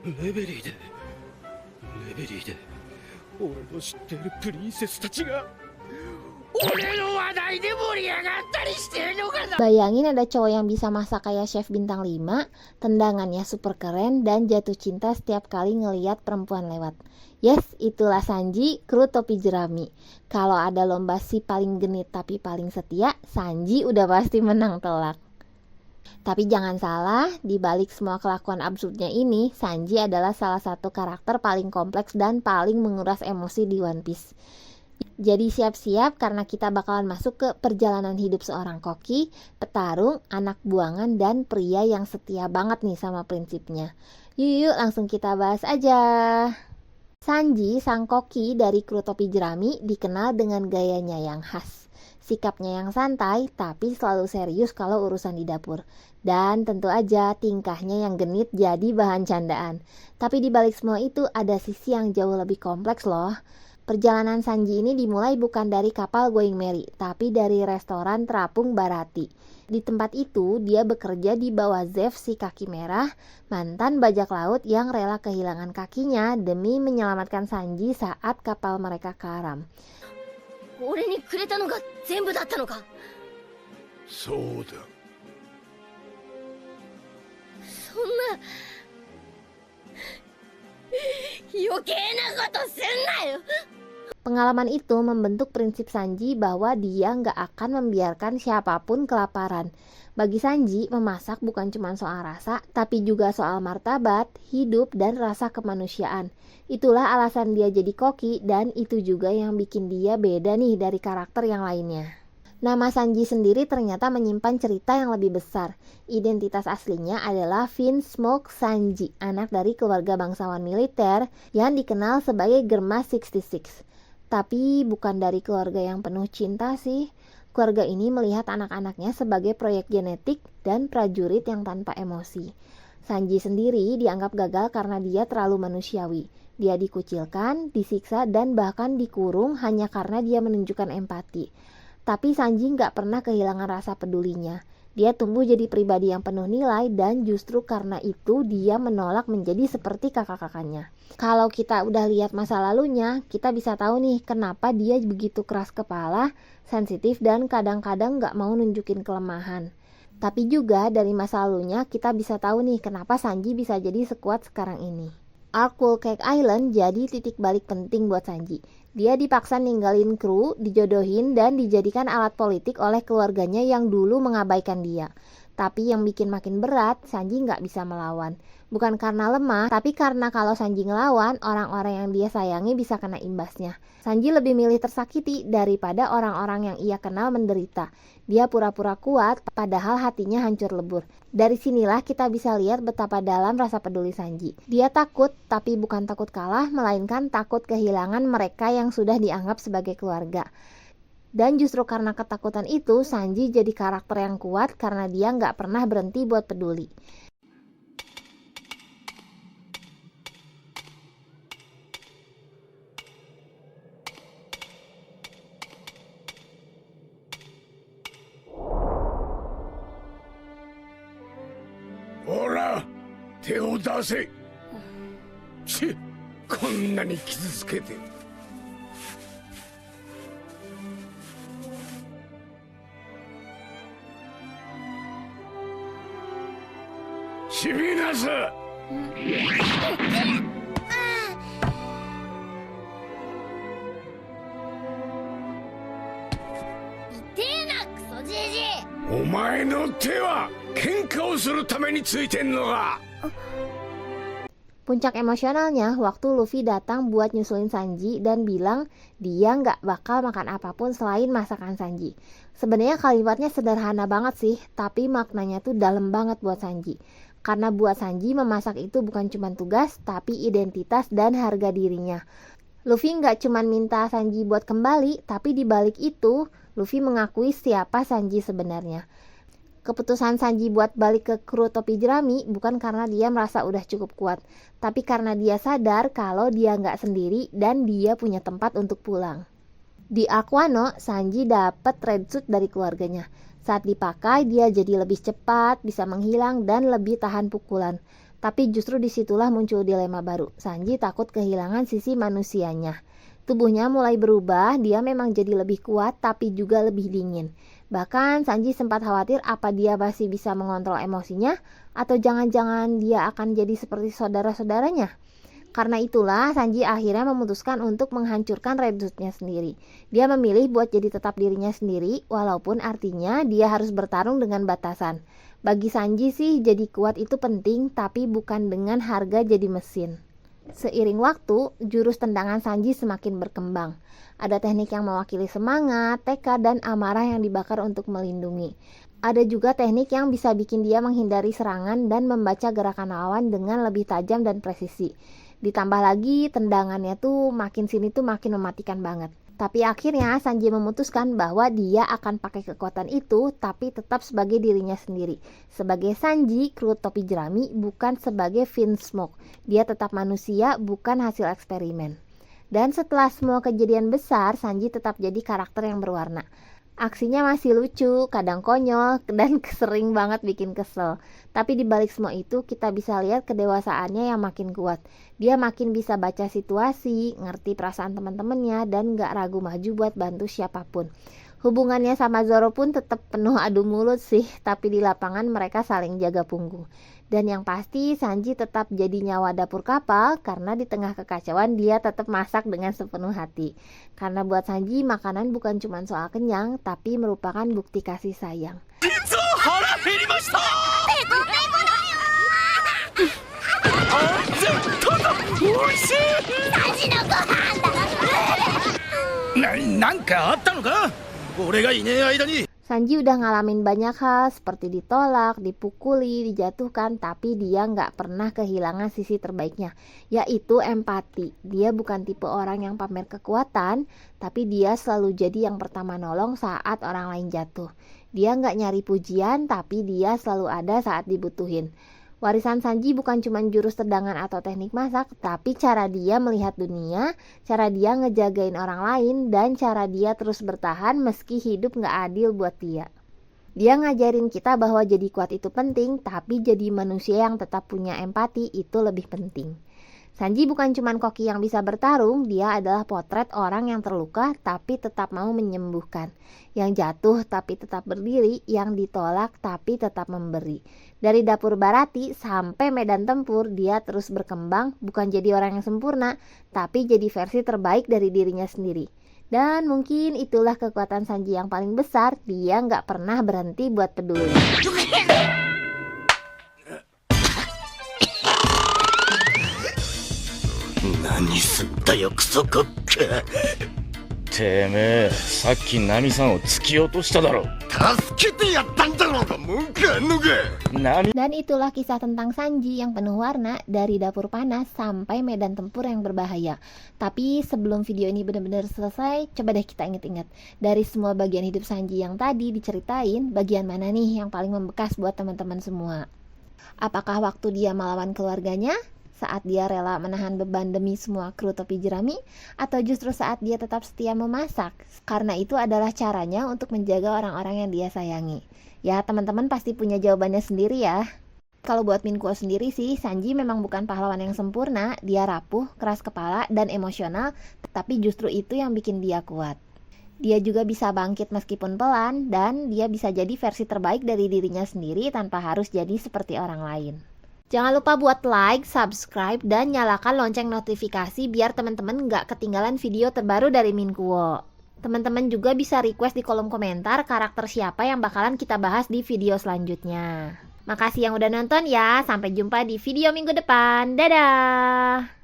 レベリーでレベリーで俺の知ってるプリンセスたちが俺の話題で盛り上がったりしてるのかな。 Bayangin ada cowok yang bisa masak kayak chef bintang 5, tendangannya super keren, dan jatuh cinta setiap kali ngeliat perempuan lewat. Yes, itulah Sanji, kru topi jerami. Kalau ada lomba si paling genit tapi paling setia, Sanji udah pasti menang telak. Tapi jangan salah, di balik semua kelakuan absurdnya ini, Sanji adalah salah satu karakter paling kompleks dan paling menguras emosi di One Piece. Jadi siap-siap karena kita bakalan masuk ke perjalanan hidup seorang koki, petarung, anak buangan, dan pria yang setia banget nih sama prinsipnya. Yuk langsung kita bahas aja. Sanji, sang koki dari kru topi jerami, dikenal dengan gayanya yang khas. Sikapnya yang santai tapi selalu serius kalau urusan di dapur. Dan tentu aja tingkahnya yang genit jadi bahan candaan. Tapi di balik semua itu ada sisi yang jauh lebih kompleks loh. Perjalanan Sanji ini dimulai bukan dari kapal Going Merry, tapi dari restoran terapung Barati. Di tempat itu, dia bekerja di bawah Zeff si kaki merah, mantan bajak laut yang rela kehilangan kakinya demi menyelamatkan Sanji saat kapal mereka karam. 俺にくれたのが全部だったのか。そうだ。そんな余計なことすんなよ。 Pengalaman itu membentuk prinsip Sanji bahwa dia nggak akan membiarkan siapapun kelaparan. Bagi Sanji, memasak bukan cuma soal rasa, tapi juga soal martabat, hidup, dan rasa kemanusiaan. Itulah alasan dia jadi koki, dan itu juga yang bikin dia beda nih dari karakter yang lainnya. Nama Sanji sendiri ternyata menyimpan cerita yang lebih besar. Identitas aslinya adalah Vinsmoke Sanji, anak dari keluarga bangsawan militer yang dikenal sebagai Germa 66. Tapi bukan dari keluarga yang penuh cinta sih. Keluarga ini melihat anak-anaknya sebagai proyek genetik dan prajurit yang tanpa emosi. Sanji sendiri dianggap gagal karena dia terlalu manusiawi. Dia dikucilkan, disiksa, dan bahkan dikurung hanya karena dia menunjukkan empati. Tapi Sanji nggak pernah kehilangan rasa pedulinya. Dia tumbuh jadi pribadi yang penuh nilai dan justru karena itu dia menolak menjadi seperti kakak-kakaknya. Kalau kita udah lihat masa lalunya, kita bisa tahu nih kenapa dia begitu keras kepala, sensitif, dan kadang-kadang nggak mau nunjukin kelemahan. Tapi juga dari masa lalunya kita bisa tahu nih kenapa Sanji bisa jadi sekuat sekarang ini. Arc Whole Cake Island jadi titik balik penting buat Sanji. Dia dipaksa ninggalin kru, dijodohin, dan dijadikan alat politik oleh keluarganya yang dulu mengabaikan dia. Tapi yang bikin makin berat, Sanji nggak bisa melawan. Bukan karena lemah, tapi karena kalau Sanji ngelawan, orang-orang yang dia sayangi bisa kena imbasnya. Sanji lebih milih tersakiti daripada orang-orang yang ia kenal menderita. Dia pura-pura kuat, padahal hatinya hancur lebur. Dari sinilah kita bisa lihat betapa dalam rasa peduli Sanji. Dia takut, tapi bukan takut kalah, melainkan takut kehilangan mereka yang sudah dianggap sebagai keluarga. Dan justru karena ketakutan itu, Sanji jadi karakter yang kuat karena dia nggak pernah berhenti buat peduli. Ora, 手を出せ。ち、こんなに傷つけて。シビナス。お前の手は喧嘩をするためについてんのか。 Puncak emosionalnya waktu Luffy datang buat nyusulin Sanji dan bilang dia nggak bakal makan apapun selain masakan Sanji. Sebenarnya kalimatnya sederhana banget sih, tapi maknanya tuh dalam banget buat Sanji. Karena buat Sanji memasak itu bukan cuma tugas, tapi identitas dan harga dirinya. Luffy nggak cuma minta Sanji buat kembali, tapi di balik itu Luffy mengakui siapa Sanji sebenarnya. Keputusan Sanji buat balik ke kru topi jerami bukan karena dia merasa udah cukup kuat, tapi karena dia sadar kalau dia nggak sendiri dan dia punya tempat untuk pulang. Di Arc Wano, Sanji dapat red suit dari keluarganya. Saat dipakai, dia jadi lebih cepat, bisa menghilang, dan lebih tahan pukulan. Tapi justru disitulah muncul dilema baru. Sanji takut kehilangan sisi manusianya. Tubuhnya mulai berubah, dia memang jadi lebih kuat tapi juga lebih dingin. Bahkan Sanji sempat khawatir apa dia masih bisa mengontrol emosinya atau jangan-jangan dia akan jadi seperti saudara-saudaranya. Karena itulah Sanji akhirnya memutuskan untuk menghancurkan Red Hood-nya sendiri. Dia memilih buat jadi tetap dirinya sendiri walaupun artinya dia harus bertarung dengan batasan. Bagi Sanji sih jadi kuat itu penting tapi bukan dengan harga jadi mesin. Seiring waktu, jurus tendangan Sanji semakin berkembang. Ada teknik yang mewakili semangat, tekad, dan amarah yang dibakar untuk melindungi. Ada juga teknik yang bisa bikin dia menghindari serangan dan membaca gerakan lawan dengan lebih tajam dan presisi. Ditambah lagi tendangannya tuh makin sini tuh makin mematikan banget. Tapi akhirnya Sanji memutuskan bahwa dia akan pakai kekuatan itu tapi tetap sebagai dirinya sendiri. Sebagai Sanji, kru topi jerami, bukan sebagai Vinsmoke. Dia tetap manusia, bukan hasil eksperimen. Dan setelah semua kejadian besar, Sanji tetap jadi karakter yang berwarna. Aksinya masih lucu, kadang konyol, dan sering banget bikin kesel. Tapi dibalik semua itu, kita bisa lihat kedewasaannya yang makin kuat. Dia makin bisa baca situasi, ngerti perasaan teman-temannya, dan gak ragu maju buat bantu siapapun. Hubungannya sama Zoro pun tetap penuh adu mulut sih, tapi di lapangan mereka saling jaga punggung. Dan yang pasti Sanji tetap jadi nyawa dapur kapal karena di tengah kekacauan dia tetap masak dengan sepenuh hati. Karena buat Sanji makanan bukan cuma soal kenyang tapi merupakan bukti kasih sayang. Sanji udah ngalamin banyak hal seperti ditolak, dipukuli, dijatuhkan, tapi dia nggak pernah kehilangan sisi terbaiknya, yaitu empati. Dia bukan tipe orang yang pamer kekuatan, tapi dia selalu jadi yang pertama nolong saat orang lain jatuh. Dia nggak nyari pujian, tapi dia selalu ada saat dibutuhin. Warisan Sanji bukan cuma jurus tendangan atau teknik masak, tapi cara dia melihat dunia, cara dia ngejagain orang lain, dan cara dia terus bertahan meski hidup gak adil buat dia. Dia ngajarin kita bahwa jadi kuat itu penting, tapi jadi manusia yang tetap punya empati itu lebih penting. Sanji bukan cuma koki yang bisa bertarung, dia adalah potret orang yang terluka tapi tetap mau menyembuhkan. Yang jatuh tapi tetap berdiri, yang ditolak tapi tetap memberi. Dari dapur Barati sampai medan tempur, dia terus berkembang, bukan jadi orang yang sempurna, tapi jadi versi terbaik dari dirinya sendiri. Dan mungkin itulah kekuatan Sanji yang paling besar, dia nggak pernah berhenti buat peduli. 何すったよクソコッカ。てめえ、さっきナミさんを突き落としただろ。助けてやったんだろうが文句あんのか。ナミ Dan itulah kisah tentang Sanji yang penuh warna dari dapur panas sampai medan tempur yang berbahaya. Tapi sebelum video ini benar-benar selesai, coba deh kita inget-inget. Dari semua bagian hidup Sanji yang tadi diceritain, bagian mana nih yang paling membekas buat teman-teman semua? Apakah waktu dia melawan keluarganya? Saat dia rela menahan beban demi semua kru topi jerami, atau justru saat dia tetap setia memasak, karena itu adalah caranya untuk menjaga orang-orang yang dia sayangi. Ya, teman-teman pasti punya jawabannya sendiri ya. Kalau buat Minkuo sendiri sih, Sanji memang bukan pahlawan yang sempurna. Dia rapuh, keras kepala, dan emosional, tapi justru itu yang bikin dia kuat. Dia juga bisa bangkit meskipun pelan, dan dia bisa jadi versi terbaik dari dirinya sendiri tanpa harus jadi seperti orang lain. Jangan lupa buat like, subscribe, dan nyalakan lonceng notifikasi biar teman-teman nggak ketinggalan video terbaru dari Minkuo. Teman-teman juga bisa request di kolom komentar karakter siapa yang bakalan kita bahas di video selanjutnya. Makasih yang udah nonton ya, sampai jumpa di video minggu depan. Dadah!